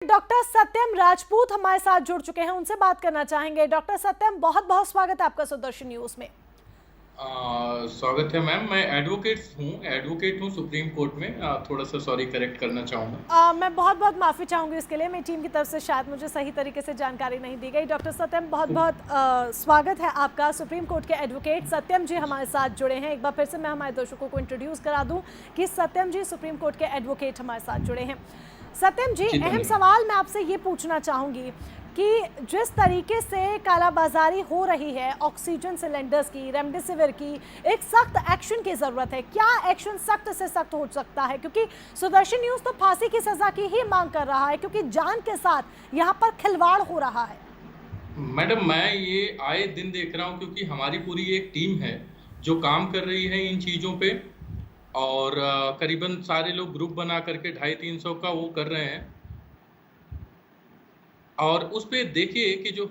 Doctor सत्यम राजपूत हमारे साथ जुड़ चुके हैं, उनसे बात करना चाहेंगे। डॉक्टर सत्यम, बहुत बहुत स्वागत है आपका सुदर्शन न्यूज में। स्वागत है मैम। मैं एडवोकेट हूँ सुप्रीम कोर्ट में। थोड़ा सा सॉरी करेक्ट करना चाहूँगा। मैं बहुत बहुत माफ़ी चाहूँगी इसके लिए। मेरी टीम की तरफ से शायद मुझे सही तरीके से जानकारी नहीं दी गई। डॉक्टर सत्यम, बहुत बहुत स्वागत है आपका। सुप्रीम कोर्ट के एडवोकेट सत्यम जी हमारे साथ जुड़े हैं। एक बार फिर से मैं हमारे दर्शकों को इंट्रोड्यूस करा दूं कि सत्यम जी सुप्रीम कोर्ट के एडवोकेट हमारे साथ जुड़े हैं। सत्यम जी, अहम सवाल मैं आपसे ये पूछना चाहूँगी कि जिस तरीके से कालाबाजारी हो रही है ऑक्सीजन सिलेंडर्स की, रेमडेसिविर की, एक सख्त एक्शन की ज़रूरत है। क्या एक्शन सख्त से सख्त हो सकता है? क्योंकि सुदर्शन न्यूज़ तो फांसी की सज़ा की ही मांग कर रहा है, क्योंकि जान के साथ यहाँ पर खिलवाड़ हो रहा है। मैडम, मैं ये आए दिन देख रहा हूँ, क्योंकि हमारी पूरी एक टीम है जो काम कर रही है इन चीज़ों पे। और करीबन सारे लोग ग्रुप बना करके 250-300 का वो कर रहे हैं। और उस पे देखिए कि जो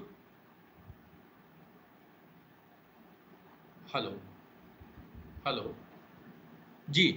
हेलो हेलो जी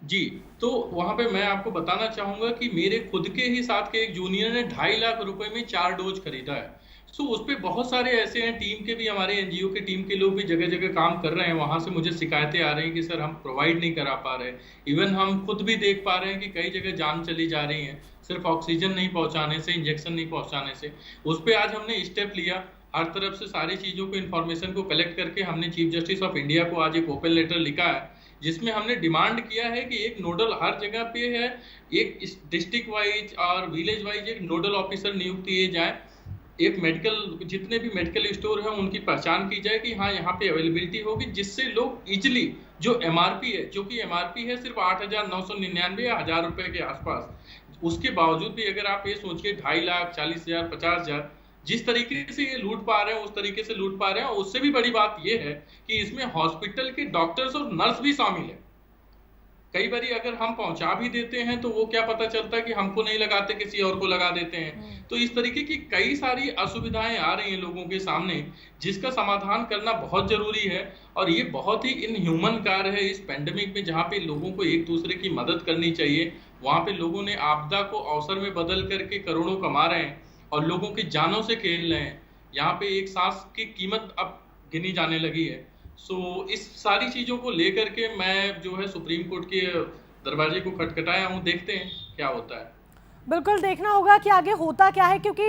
जी, तो वहां पे मैं आपको बताना चाहूंगा कि मेरे खुद के ही साथ के एक जूनियर ने 2.5 लाख रुपए में 4 डोज खरीदा है। सो उस पे बहुत सारे ऐसे हैं, टीम के भी, हमारे एनजीओ के टीम के लोग भी जगह जगह काम कर रहे हैं। वहां से मुझे शिकायतें आ रही हैं कि सर हम प्रोवाइड नहीं करा पा रहे। इवन हम खुद भी देख पा रहे हैं कि कई जगह जान चली जा रही है सिर्फ ऑक्सीजन नहीं पहुंचाने से, इंजेक्शन नहीं पहुंचाने से। उस पर आज हमने स्टेप लिया। हर तरफ से सारी चीजों को, इन्फॉर्मेशन को कलेक्ट करके हमने चीफ जस्टिस ऑफ इंडिया को आज एक ओपन लेटर लिखा है, जिसमें हमने डिमांड किया है कि एक नोडल हर जगह पे है, एक डिस्ट्रिक्ट वाइज और विलेज वाइज एक नोडल ऑफिसर नियुक्त किए जाए। एक मेडिकल, जितने भी मेडिकल स्टोर हैं उनकी पहचान की जाए कि हाँ यहाँ पे अवेलेबिलिटी होगी, जिससे लोग इजिली, जो एमआरपी है, जो कि एमआरपी है सिर्फ 8,999 या 1,000 रुपए के आसपास, उसके बावजूद भी अगर आप ये सोचिए 2.5 लाख, 40,000, 50,000 जिस तरीके से ये लूट पा रहे हैं, उस तरीके से लूट पा रहे हैं। और उससे भी बड़ी बात ये है कि इसमें हॉस्पिटल के डॉक्टर्स और नर्स भी शामिल है। कई बार अगर हम पहुंचा भी देते हैं तो वो क्या पता चलता है कि हमको नहीं लगाते, किसी और को लगा देते हैं। तो इस तरीके की कई सारी असुविधाएं आ रही हैं लोगों के सामने, जिसका समाधान करना बहुत जरूरी है। और ये बहुत ही इनह्यूमन कार्य है इस पेंडेमिक में, जहाँ पे लोगों को एक दूसरे की मदद करनी चाहिए, वहां पे लोगों ने आपदा को अवसर में बदल करके करोड़ों कमा रहे हैं और लोगों की जानों से खेल रहे हैं। यहाँ पे एक सांस की कीमत अब गिनी जाने लगी है। सो इस सारी चीजों को लेकर के मैं जो है सुप्रीम कोर्ट के दरवाजे को खटखटाया हूँ। देखते हैं क्या होता है। बिल्कुल देखना होगा कि आगे होता क्या है, क्योंकि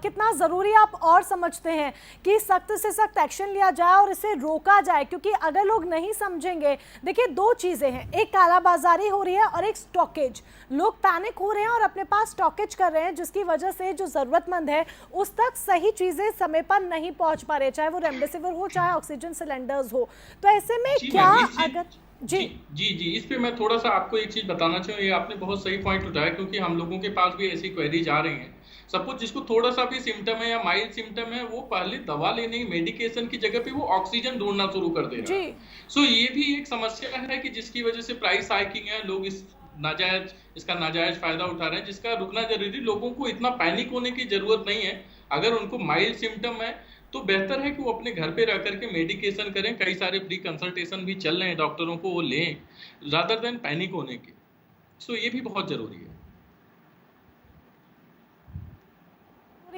कितना ज़रूरी आप और समझते हैं कि सख्त से सख्त एक्शन लिया जाए और इसे रोका जाए। क्योंकि अगर लोग नहीं समझेंगे, देखिए दो चीज़ें हैं, एक कालाबाजारी हो रही है और एक स्टॉकेज। लोग पैनिक हो रहे हैं और अपने पास स्टॉकेज कर रहे हैं, जिसकी वजह से जो ज़रूरतमंद है उस तक सही चीज़ें समय पर नहीं पहुँच पा रहे, चाहे वो रेमडेसिविर हो, चाहे ऑक्सीजन सिलेंडर्स हो। तो ऐसे में क्या अगर जी जी जी, इस पे मैं थोड़ा सा आपको एक चीज बताना चाहूँ। ये आपने बहुत सही पॉइंट उठाया, क्योंकि हम लोगों के पास भी ऐसी क्वेरीज आ रही हैं। सपोज जिसको थोड़ा सा भी सिम्टम है या माइल्ड सिम्टम है, वो पहले दवा लेने की, मेडिकेशन की जगह पे वो ऑक्सीजन ढूंढना शुरू कर दे रहा है। सो ये भी एक समस्या है कि जिसकी वजह से प्राइस हाइकिंग है, लोग इसका नाजायज फायदा उठा रहे हैं, जिसका रुकना जरूरी। लोगों को इतना पैनिक होने की जरूरत नहीं है। अगर उनको माइल्ड सिम्टम है तो बेहतर है कि वो अपने घर पे रह करके मेडिकेशन करें। कई सारे फ्री कंसल्टेशन भी चल रहे हैं, डॉक्टरों को वो लें रादर देन पैनिक होने के। सो ये भी बहुत जरूरी है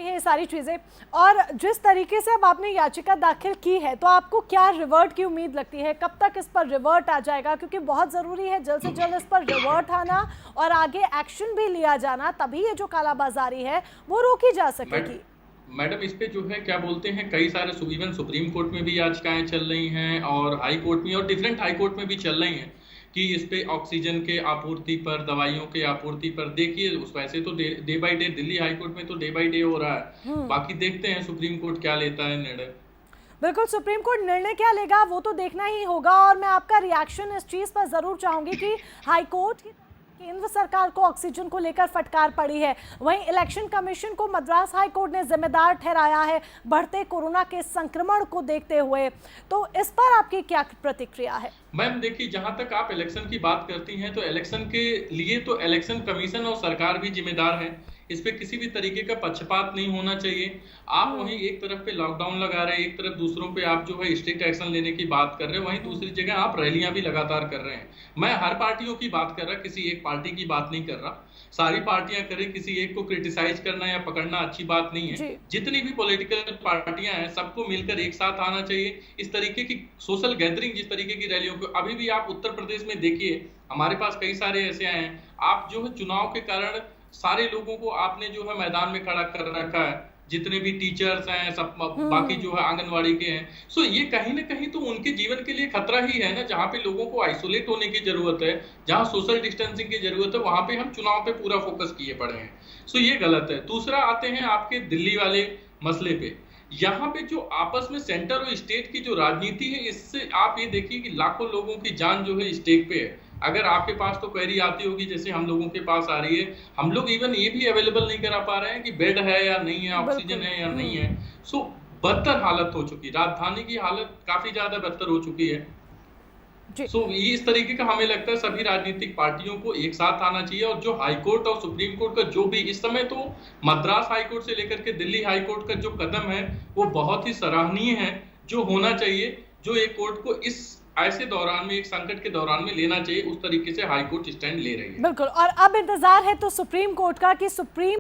ये सारी चीजें। और जिस तरीके से अब आपने याचिका दाखिल की है, तो आपको क्या रिवर्ट की उम्मीद लगती है? कब तक इस पर रिवर्ट आ जाएगा? क्योंकि बहुत जरूरी है जल्द से जल्द इस पर रिवर्ट आना और आगे एक्शन भी लिया जाना, तभी ये जो कालाबाजारी है वो रोकी जा सकेगी। मैडम, इस पे जो है क्या बोलते हैं, कई सारे इवन सुप्रीम कोर्ट में भी याचिकाएं चल रही हैं और हाई कोर्ट में, और डिफरेंट हाई कोर्ट में भी चल रही हैं कि इस पे ऑक्सीजन के आपूर्ति पर, दवाइयों के आपूर्ति पर। देखिए वैसे तो day by day, Delhi high court में तो डे बाय डे हो रहा है। बाकी देखते हैं सुप्रीम कोर्ट क्या लेता है निर्णय। बिल्कुल, सुप्रीम कोर्ट निर्णय क्या लेगा वो तो देखना ही होगा। और मैं आपका रिएक्शन इस चीज पर जरूर चाहूंगी कि हाई कोर्ट की केंद्र सरकार को ऑक्सीजन को लेकर फटकार पड़ी है, वहीं इलेक्शन कमीशन को मद्रास हाई कोर्ट ने जिम्मेदार ठहराया है बढ़ते कोरोना के संक्रमण को देखते हुए। तो इस पर आपकी क्या प्रतिक्रिया है? मैम देखिए, जहां तक आप इलेक्शन की बात करती हैं, तो इलेक्शन के लिए तो इलेक्शन कमीशन और सरकार भी जिम्मेदार है। इस पे किसी भी तरीके का पक्षपात नहीं होना चाहिए। आप वहीं एक तरफ पे लॉकडाउन लगा रहे हैं, एक तरफ दूसरों पे आप जो है स्ट्रिक्ट एक्शन लेने की बात कर रहे हैं, वहीं दूसरी जगह आप रैलियां भी लगातार कर रहे हैं। मैं हर पार्टियों की बात कर रहा, किसी एक पार्टी की बात नहीं कर रहा। सारी पार्टियां करें, किसी एक को क्रिटिसाइज करना या पकड़ना अच्छी बात नहीं है। जी। जितनी भी पॉलिटिकल पार्टियां हैं, सबको मिलकर एक साथ आना चाहिए। इस तरीके की सोशल गैदरिंग, जिस तरीके की रैलियों को अभी भी आप उत्तर प्रदेश में देखिए, हमारे पास कई सारे ऐसे हैं। आप जो है चुनाव के कारण सारे लोगों को आपने जो है मैदान में खड़ा कर रखा है, जितने भी टीचर्स हैं, सब बाकी जो है आंगनवाड़ी के हैं। सो ये कहीं ना कहीं तो उनके जीवन के लिए खतरा ही है ना। जहाँ पे लोगों को आइसोलेट होने की जरूरत है, जहाँ सोशल डिस्टेंसिंग की जरूरत है, वहां पे हम चुनाव पे पूरा फोकस किए पड़े हैं। सो ये गलत है। दूसरा आते हैं आपके दिल्ली वाले मसले पे। यहाँ पे जो आपस में सेंटर और स्टेट की जो राजनीति है, इससे आप ये देखिए कि लाखों लोगों की जान जो है स्टेक पे है। अगर आपके पास तो क्वेरी आती होगी जैसे हम लोगों के पास आ रही है, हम लोग इवन ये भी अवेलेबल नहीं करा पा रहे हैं कि बेड है या नहीं है, ऑक्सीजन है या नहीं है। सो बदतर हालत हो चुकी, राजधानी की हालत काफी ज्यादा बदतर हो चुकी है। सो ये इस तरीके का हमें लगता है सभी राजनीतिक पार्टियों को एक साथ आना चाहिए। और जो हाईकोर्ट और सुप्रीम कोर्ट का जो भी इस समय तो मद्रास हाईकोर्ट से लेकर के दिल्ली हाईकोर्ट का जो कदम है वो बहुत ही सराहनीय है, जो होना चाहिए, जो एक कोर्ट को इस ऐसे दौरान में, एक संकट के दौरान में लेना चाहिए, उस तरीके से हाईकोर्ट स्टैंड ले रही है। बिल्कुल। और अब इंतजार है तो सुप्रीम कोर्ट का कि सुप्रीम